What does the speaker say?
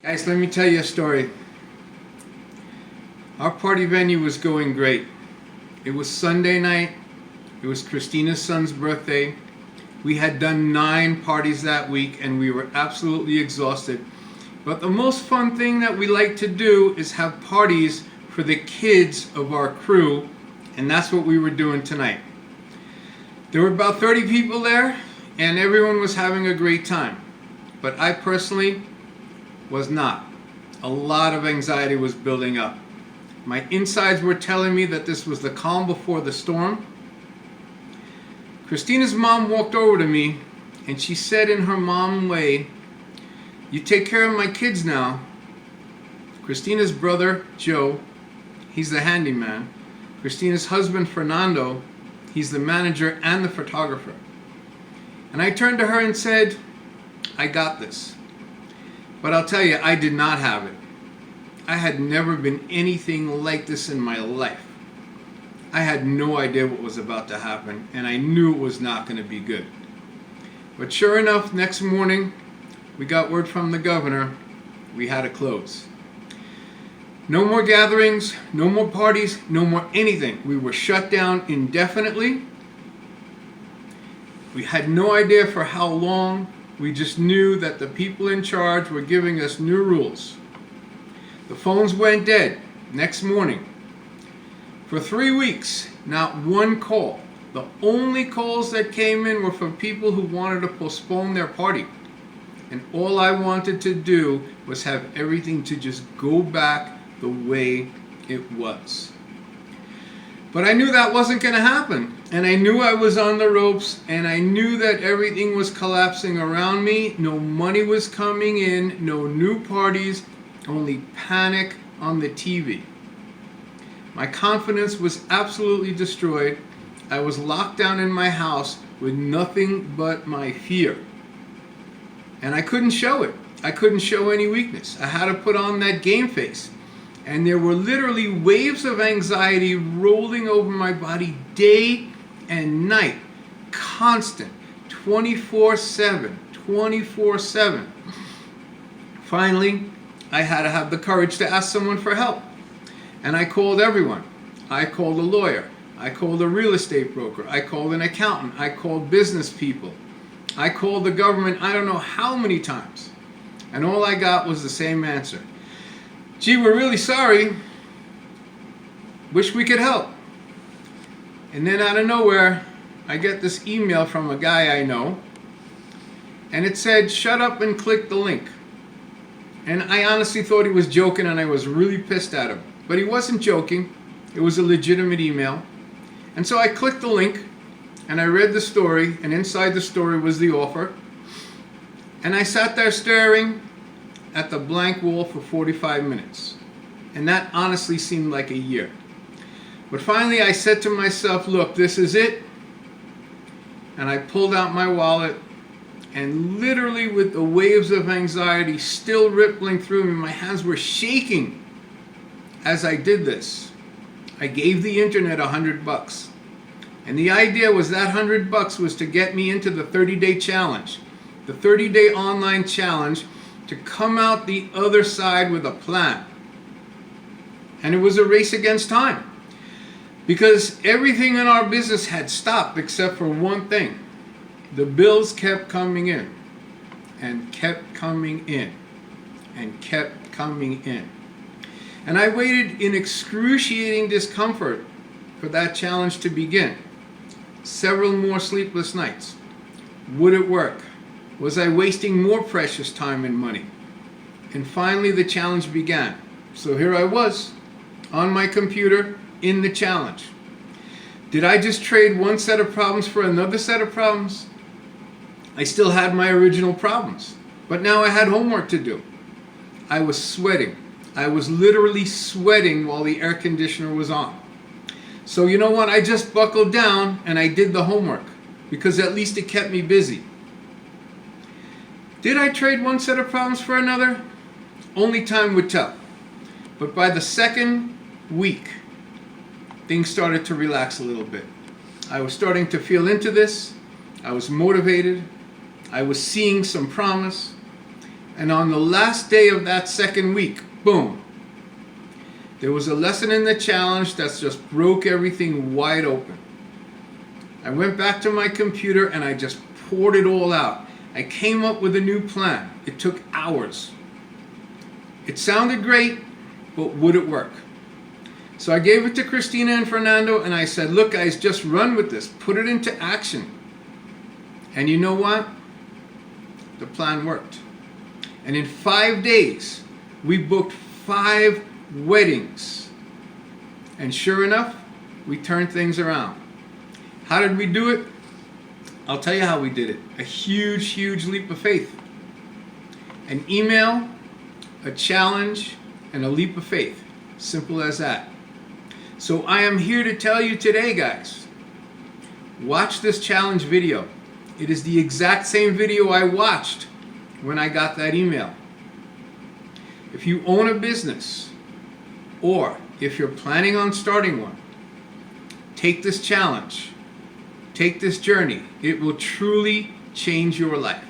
Guys, let me tell you a story. Our party venue was going great. It was Sunday night. It was Christina's son's birthday. We had done 9 parties that week and we were absolutely exhausted. But the most fun thing that we like to do is have parties for the kids of our crew, and that's what we were doing tonight. There were about 30 people there and everyone was having a great time. But I personally was not. A lot of anxiety was building up. My insides were telling me that this was the calm before the storm. Christina's mom walked over to me and she said in her mom way, "You take care of my kids now." Christina's brother, Joe, he's the handyman. Christina's husband, Fernando, he's the manager and the photographer. And I turned to her and said, "I got this." But I'll tell you, I did not have it. I had never been anything like this in my life. I had no idea what was about to happen, and I knew it was not going to be good. But sure enough, next morning, we got word from the governor, we had to close. No more gatherings, no more parties, no more anything. We were shut down indefinitely. We had no idea for how long. We just knew that the people in charge were giving us new rules. The phones went dead next morning. For 3 weeks, not one call. The only calls that came in were from people who wanted to postpone their party. And all I wanted to do was have everything to just go back the way it was. But I knew that wasn't going to happen. And I knew I was on the ropes, and I knew that everything was collapsing around me. No money was coming in, no new parties, only panic on the TV. My confidence was absolutely destroyed. I was locked down in my house with nothing but my fear. And I couldn't show it. I couldn't show any weakness. I had to put on that game face. And there were literally waves of anxiety rolling over my body day and night, constant, 24/7, 24/7. Finally, I had to have the courage to ask someone for help. And I called everyone. I called a lawyer. I called a real estate broker. I called an accountant. I called business people. I called the government I don't know how many times. And all I got was the same answer. "Gee, we're really sorry. Wish we could help." And then out of nowhere, I get this email from a guy I know, and it said, "Shut up and click the link." And I honestly thought he was joking, and I was really pissed at him. But he wasn't joking. It was a legitimate email. And so I clicked the link, and I read the story, and inside the story was the offer. And I sat there staring at the blank wall for 45 minutes. And that honestly seemed like a year. But finally I said to myself, look, this is it. And I pulled out my wallet, and literally with the waves of anxiety still rippling through me, my hands were shaking as I did this. I gave the internet $100. And the idea was that $100 was to get me into the 30-day challenge. The 30-day online challenge, to come out the other side with a plan. And it was a race against time. Because everything in our business had stopped except for one thing. The bills kept coming in. And kept coming in. And kept coming in. And I waited in excruciating discomfort for that challenge to begin. Several more sleepless nights. Would it work? Was I wasting more precious time and money? And finally the challenge began. So here I was, on my computer, in the challenge. Did I just trade one set of problems for another set of problems? I still had my original problems, but now I had homework to do. I was sweating. I was literally sweating while the air conditioner was on. So you know what? I just buckled down and I did the homework, because at least it kept me busy. Did I trade one set of problems for another? Only time would tell. But by the second week, things started to relax a little bit. I was starting to feel into this. I was motivated. I was seeing some promise. And on the last day of that second week, boom, there was a lesson in the challenge that just broke everything wide open. I went back to my computer and I just poured it all out. I came up with a new plan. It took hours. It sounded great, but would it work? So I gave it to Christina and Fernando and I said, look guys, just run with this. Put it into action. And you know what? The plan worked. And in 5 days, we booked 5 weddings. And sure enough, we turned things around. How did we do it? I'll tell you how we did it. A huge, huge leap of faith. An email, a challenge, and a leap of faith. Simple as that. So I am here to tell you today, guys, watch this challenge video. It is the exact same video I watched when I got that email. If you own a business, or if you're planning on starting one, take this challenge. Take this journey. It will truly change your life.